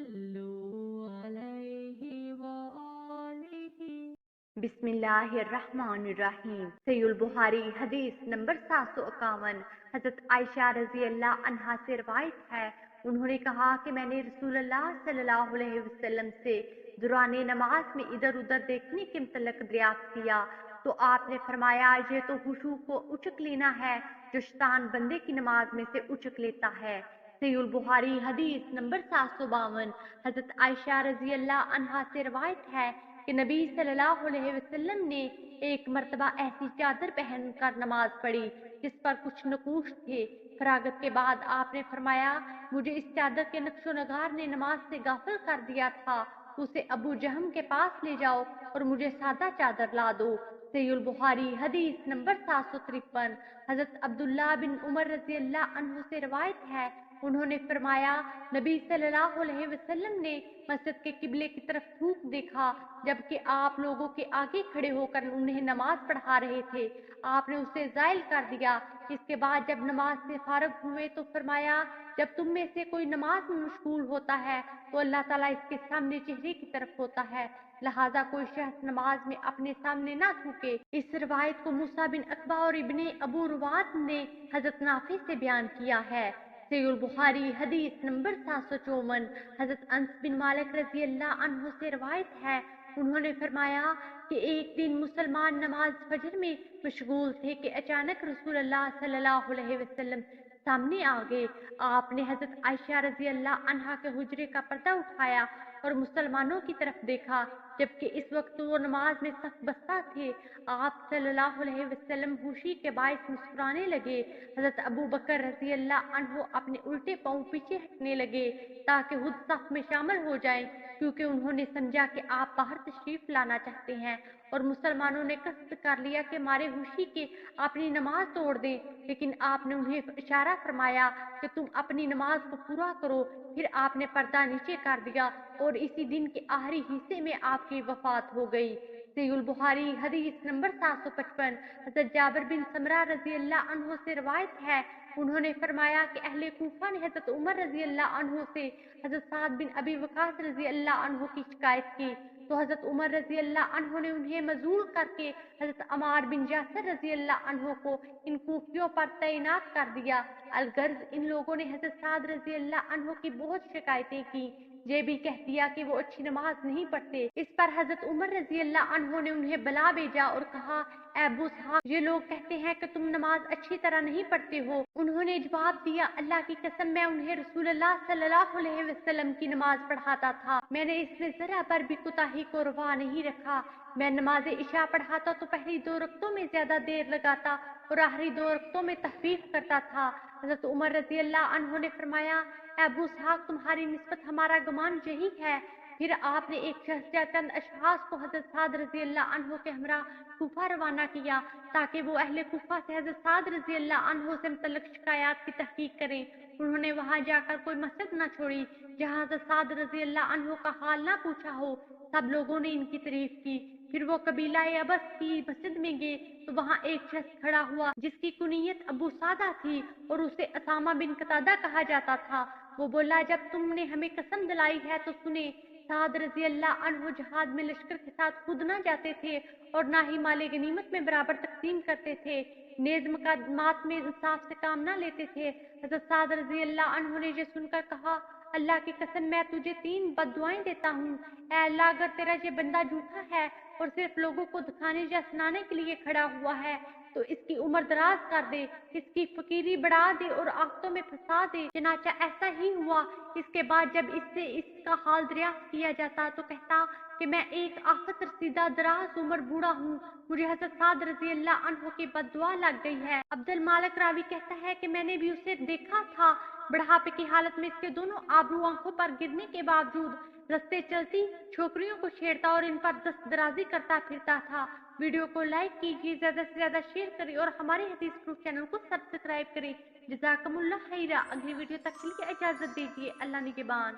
صلوا عليه وآله बिस्मिल्लाहिर्रहमानिर्रहीम। सहीह बुखारी हदीस नंबर 751। हजरत आयशा रजी अल्लाह अन्हा से रवायत है, उन्होंने कहा कि मैंने रसूलुल्लाह सल्लल्लाहु अलैहि वसल्लम से दुराने नमाज में इधर उधर देखने के मुतल्लिक दरियाफ्त किया तो आपने फरमाया, ये तो खुशू को उचक लेना है जो शैतान बंदे की नमाज में से उचक लेता है। सहीह बुखारी हदीस नंबर 752। हजरत आयशा रजी अल्लाह अन्हा से रवायत है कि नबी सल्लल्लाहु अलैहि वसल्लम ने एक मर्तबा ऐसी चादर पहनकर नमाज पढ़ी जिस पर कुछ नकूश थे। फरागत के बाद आपने फरमाया, मुझे इस चादर के नक्शो नगार ने नमाज से गाफिल कर दिया था, उसे अबू जहम के पास ले जाओ और मुझे सादा चादर ला दो। सहीह बुखारी हदीस नंबर 753। हजरत अब्दुल्ला बिन उमर रजी अल्लाह अन्हु से रवायत है, उन्होंने फरमाया, नबी सल्लल्लाहु अलैहि वसल्लम ने मस्जिद के किबले की तरफ थूक देखा जबकि आप लोगों के आगे खड़े होकर उन्हें नमाज पढ़ा रहे थे। आपने उसे जायल कर दिया। इसके बाद जब नमाज से फारग हुए तो फरमाया, जब तुम में से कोई नमाज में मशगूल होता है तो अल्लाह ताला इसके सामने चेहरे की तरफ होता है, लिहाजा कोई शख्स नमाज में अपने सामने ना थूके। इस रवायत को मूसा बिन अकबा और इब्ने अबू रुवात ने हजरत नाफी से बयान किया है। सहीह बुखारी हदीस नंबर 754। हजरत अंस बिन मालिक रजी अल्लाह अन्हु से रवायत है, उन्होंने फरमाया कि एक दिन मुसलमान नमाज फजर में मशगूल थे कि अचानक रसूलुल्लाह सल्लल्लाहु अलैहि वसल्लम सामने आ गए। आपने हजरत आयशा रजी अल्लाह अन्हा के हुजरे का पर्दा उठाया और मुसलमानों की तरफ देखा, जबकि इस वक्त वो नमाज में सफ बस्ता थे। आप सल्लल्लाहु अलैहि वसल्लम खुशी के बायस मुस्कुराने लगे। हजरत अबू बकर रजी अल्लाह अन्हु अपने उल्टे पांव पीछे हटने लगे ताकि खुद सफ में शामिल हो जाएं, क्योंकि उन्होंने समझा कि आप बाहर तशरीफ लाना चाहते हैं। और मुसलमानों ने कस्द कर लिया कि मारे खुशी के अपनी नमाज तोड़ दें, लेकिन आपने उन्हें इशारा फरमाया कि तुम अपनी नमाज को पूरा करो। फिर आपने पर्दा नीचे कर दिया और इसी दिन के आखिरी हिस्से में आपकी वफात हो गई। सहीह बुखारी हदीस नंबर 755। हजरत जाबिर बिन समरा रजी अल्लाह अन्हु से रवायत है, उन्होंने फरमाया कि अहले कूफा ने हजरत उमर रजी अल्लाह अन्हु से हजरत साद बिन अबी वकास रजी अल्लाह अन्हु की शिकायत की तो हजरत उमर रजी अल्लाह अन्हु ने उन्हें मजूल करके हजरत अमार बिन यासर रजी अल्लाह अन्हु को इन कूफियों पर तैनात कर दिया। अलगर्ज इन लोगों ने हजरत साद रजी अल्लाह अन्हु की बहुत शिकायतें की, ये भी कह दिया कि वो अच्छी नमाज नहीं पढ़ते। इस पर हजरत उमर रजी अल्लाह अन्हु ने उन्हें बुला भेजा और कहा, ऐ अबू इसहाक, ये लोग कहते हैं कि तुम नमाज अच्छी तरह नहीं पढ़ते हो। उन्होंने जवाब दिया, अल्लाह की कसम, मैं उन्हें रसूलुल्लाह सल्लल्लाहु अलैहि वसल्लम की नमाज पढ़ाता था, मैंने इसमें जरा पर भी कुताही को रवा नहीं रखा। मैं नमाज इशा पढ़ाता तो पहली 2 रकतों में ज्यादा देर लगाता और आखिरी 2 रकतों में तखफीफ करता था। हजरत उमर रजी अल्लाह अन्हु ने फरमाया, अबू इसहाक, तुम्हारी निस्बत हमारा गुमान यही है। फिर आपने एक शख्स या चंद अशखास को हजरत साद रजी अल्लाह अन्हु के हमरा कूफा रवाना किया ताकि वो अहले कूफा से हजरत साद रजी अल्लाह अन्हु से मुतल्लिक शिकायत की तहकीक करें। उन्होंने वहां जाकर कोई मस्जिद न छोड़ी जहां हजरत साद रजी अल्लाह अन्हु का हाल ना पूछा हो। सब लोगों ने इनकी तारीफ की। फिर वो कबीला अबस की मस्जिद में गए तो वहां एक शख्स खड़ा हुआ जिसकी कुनियत अबू सादा थी और उसे असामा बिन कतादा कहा जाता था। वो बोला, जब तुमने हमें कसम दिलाई है तो सुने। साद रजी अल्लाह अन्हु जहाद में लश्कर के साथ खुद ना जाते थे और ना ही माले गनीमत में बराबर तकसीम करते थे, नेज मुकदमात में इंसाफ से काम ना लेते थे। हजरत साद रजी अल्लाह अन्हु ने ये सुनकर कहा, अल्लाह की कसम, मैं तुझे 3 बद्दुआएं देता हूँ। ऐ अल्लाह, अगर तेरा ये बंदा झूठा है और सिर्फ लोगों को दिखाने या सुनाने के लिए खड़ा हुआ है तो इसकी उम्र दराज कर दे, इसकी फकीरी बढ़ा दे और आफतों में फंसा दे। चनाचा ऐसा ही हुआ। इसके बाद जब इससे इसका हाल दरियाफ्त किया जाता तो कहता कि मैं एक आफत रसीदा दराज उम्र बूढ़ा हूँ, मुझे हजरत साद रजी अल्लाह अन्हु की बद्दुआ लग गई है। अब्दुल मालिक रावी कहता है कि मैंने भी उसे देखा था, बुढ़ापे की हालत में इसके दोनों आबरू आंखों पर गिरने के बावजूद रस्ते चलती छोकरियों को छेड़ता और इन पर दस्त दराजी करता फिरता था। वीडियो को लाइक कीजिए, ज्यादा से ज्यादा शेयर करें और हमारे हदीस प्रूफ चैनल को सब्सक्राइब करें। जज़ाकमुल्लाह खैरा। अगली वीडियो तक के लिए इजाजत दीजिए। अल्लाह निगहबान।